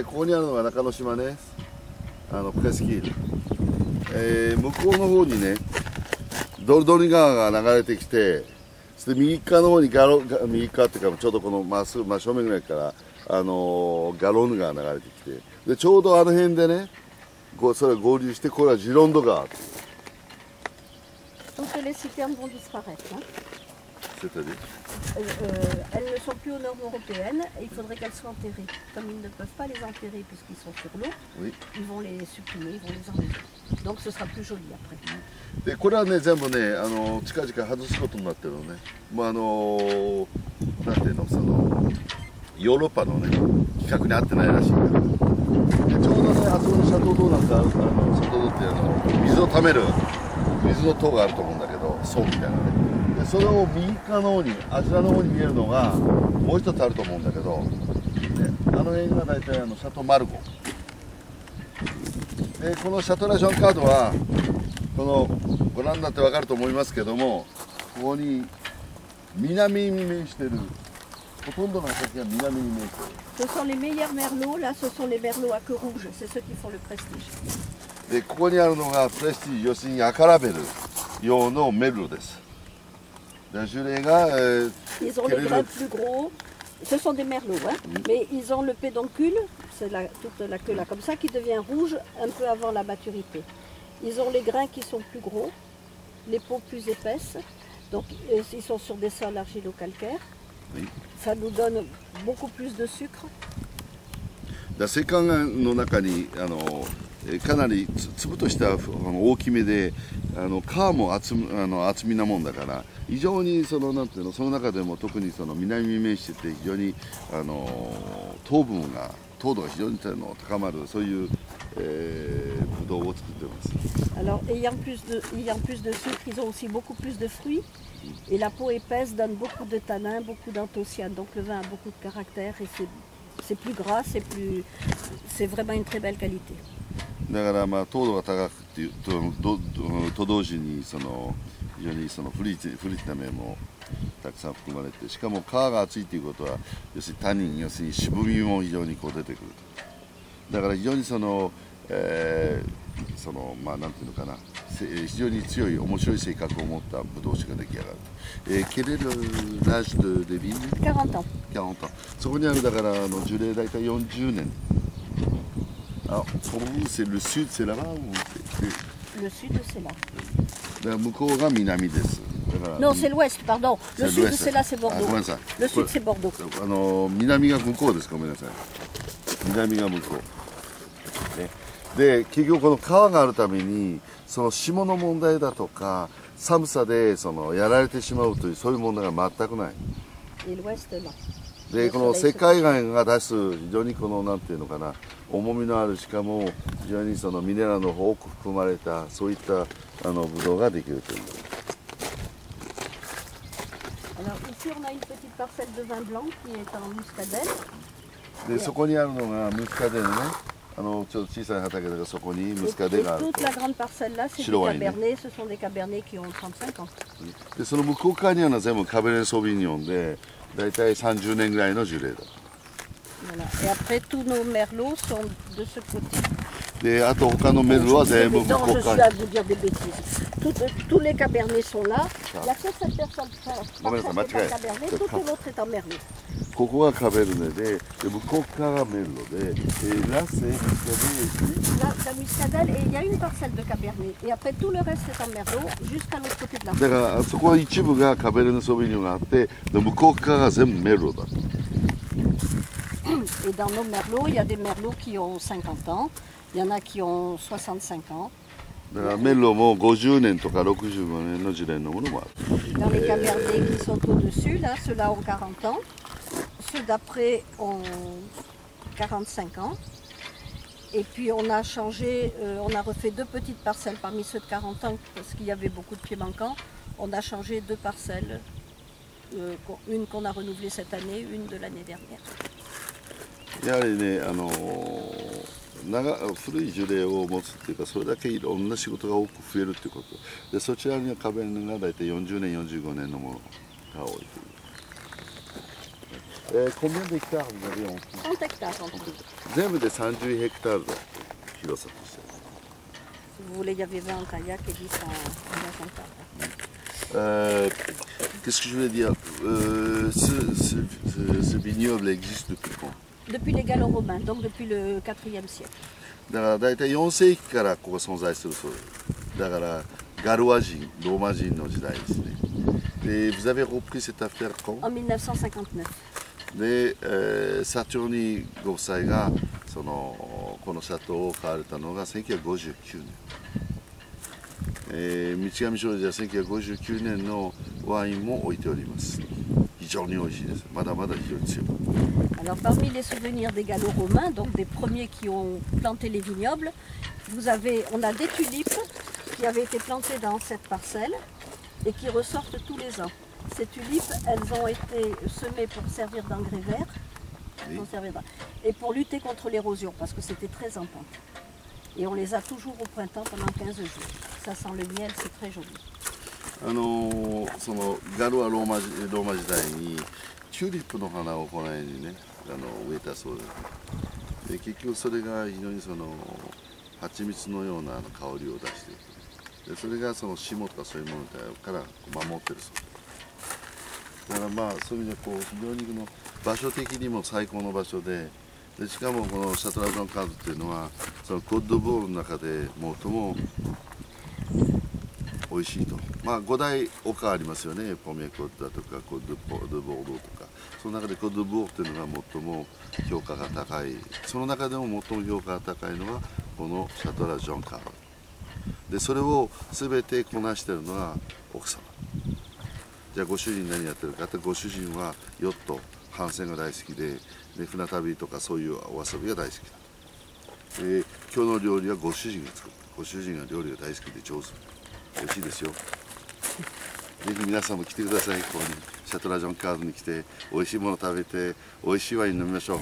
ここにあるのが中之島ね、プレスキール、向こうの方にね、ドルドニ川が流れてきて、そして右側の方に右側っていうか、ちょうどこのまっすぐ、正面ぐらいから、ガロンヌ川が流れてきて、で、ちょうどあの辺でね、それが合流して、これはジロンド川。Donc les citernes vont disparaître. Hein. C'est-à-dire elles ne sont plus aux normes européennes et il faudrait qu'elles soient enterrées. Comme ils ne peuvent pas les enterrer puisqu'ils sont sur l'eau, oui. Ils vont les supprimer, ils vont les enlever. Donc ce sera plus joli après. でこれはね全部ね近々外すことになってるのね。もうなんていうのヨーロッパのね規格に合ってないらしいから。でちょうどねあそこのシャトードなんかシャトードって水をためる水の塔があると思うんだけど層みたいなね。でそれを右側の方にあちらの方に見えるのがもう一つあると思うんだけど、であの辺が大体シャトーマルゴ。でこのシャトラジョンカードはこのご覧になって分かると思いますけども、ここに南に面しているほとんどの畑が南に面している。Ce sont les meilleurs merlots, là ce sont les merlots à queue rouge, c'est ceux qui font le prestige. でここにあるのがプレスティージ、要するに赤ラベル用のメルロです。で樹齢が、Ils ont les grains plus gros, ce sont des merlots, hein, mais ils ont le pédoncule, c'est toute la queue là comme ça, qui devient rouge un peu avant la maturité. Ils ont les grains qui sont plus gros, les peaux plus épaisses, donc ils sont sur des sols argilo-calcaires. Oui. Ça nous donne beaucoup plus de sucre. 石棺の中にかなり粒とした大きめで皮も厚みなもんだから非常になんていうのその中でも特に南に面してて非常に糖度が非常に高まるそういうブドウを作っています。Alors, ayant plus de sucre, ils ont aussi beaucoup plus de fruits et la peau épaisse donne beaucoup de tanins, beaucoup d'anthocyanes. Donc le vin a beaucoup de caractère et c'est plus gras, c'est vraiment une très belle qualité. だから糖度が高くてと同時に非常にフルーティな面もたくさん含まれて、しかも皮が厚いということは要するにタニン、要するに渋みも非常に出てくると。だから非常になんていうのかな、非常に強い面白い性格を持ったブドウ酒が出来上がる。Quel est l'âge des vignes? 40 ans. 40 ans. そこにあるだから樹齢大体40年。Alors, pour vous, c'est le sud, c'est là-bas ou Le sud, c'est là. Non, c'est l'ouest, pardon. Le sud, c'est là, c'est Bordeaux. Le sud, c'est Bordeaux. 南が向こうです。ごめんなさい。南が向こう。で、結局この川があるために、霜の問題だとか、寒さでやられてしまうというそういう問題が全くない。でこの石灰岩が出す非常になんていうのかな重みのあるしかも非常にミネラルの多く含まれたそういったブドウができるという。Alors ici on a une petite parcelle de vin blanc qui est en muscadelle. でそこにあるのがムスカデルね。ちょっと小さい畑だからそこにムスカデルがあると。Toute la grande parcelle là c'est des cabernets, ce sont des cabernets qui ont 35 ans. でその向こう側にあるのは全部カベルネソービニョンで。大体30年ぐらいの樹齢だ。Et après tous nos merlots sont de ce côté. であと他のメルロは全部向こう側に。Je suis à vous dire des bêtises. Tous les cabernets sont là. Il y a que cette personne qui est en cabernet, tout l'autre est en merlot. ここがカベルネで、向こう側がメルロで、là c'est la muscadelle et il y a une parcelle de cabernet. Et après tout le reste c'est en merlot jusqu'à l'autre côté de la. だからそこは一部がカベルネソービニョンがあって、向こう側が全部メルロだ。Et dans nos merlots, il y a des merlots qui ont 50 ans, il y en a qui ont 65 ans. だからメルロも50年とか65年の樹齢のものもある。Dans les cabernets qui sont au-dessus, là, ceux-là ont 40 ans. Ceux d'après ont 45 ans. Et puis on a changé, on a refait deux petites parcelles parmi ceux de 40 ans parce qu'il y avait beaucoup de pieds manquants. On a changé deux parcelles, une qu'on a renouvelée cette année, une de l'année dernière. やはりね、古い樹齢を持つっていうかそれだけいろんな仕事が多く増えるっていうことで、そちらにはカベルネが大体40年45年のものが多いという。Combien d'hectares vous avez en tout? 30 hectares en tout. 全部で30ヘクタールだ広さとして。 Si vous voulez, il y avait 20 en kayak et 10 en kayak. Qu'est-ce que je voulais dire? Ce vignoble existe depuis quand? Depuis les Gallo-Romains, donc depuis le 4e siècle. だから大体4世紀からここ存在するそうです。だからガルア人、ローマ人の時代ですね。で、vous avez repris cette affaire quand? En 1959. で、サチョーニご夫妻がこのシャトーを買われたのが1959年。道上商事は1959年のワインも置いております。非常に美味しいです。まだまだ非常に強い。 Alors parmi les souvenirs des Gallo-Romains, donc des premiers qui ont planté les vignobles, on a des tulipes qui avaient été plantées dans cette parcelle et qui ressortent tous les ans. Ces tulipes, elles ont été semées pour servir d'engrais vert et pour lutter contre l'érosion parce que c'était très en pente. Et on les a toujours au printemps pendant 15 jours. Ça sent le miel, c'est très joli. そのガルはローマ時代にチューリップの花をこの辺にね植えたそうです。で結局それが非常に蜂蜜のような香りを出している。でそれが霜とかそういうものから守ってるそうです。だからまあそういう意味で非常に場所的にも最高の場所で、しかもこのシャトラジョンカードっていうのはそのコート・ド・ボールの中で最も美味しいと。まあ5大丘ありますよね。ポメコットだとかコート・ド・ボードとか。その中でコート・ド・ボールっていうのが最も評価が高い。その中でも最も評価が高いのがこのシャトラジョンカード。でそれを全てこなしてるのが奥様。じゃあご主人何やってるかって、ご主人はヨット、帆船が大好きで、船旅とかそういうお遊びが大好きだ。今日の料理はご主人が作る。ご主人が料理が大好きで上手。美味しいですよ。ぜひ皆さんも来てください。ここにシャトラジョンカードに来て美味しいもの食べて美味しいワイン飲みましょう。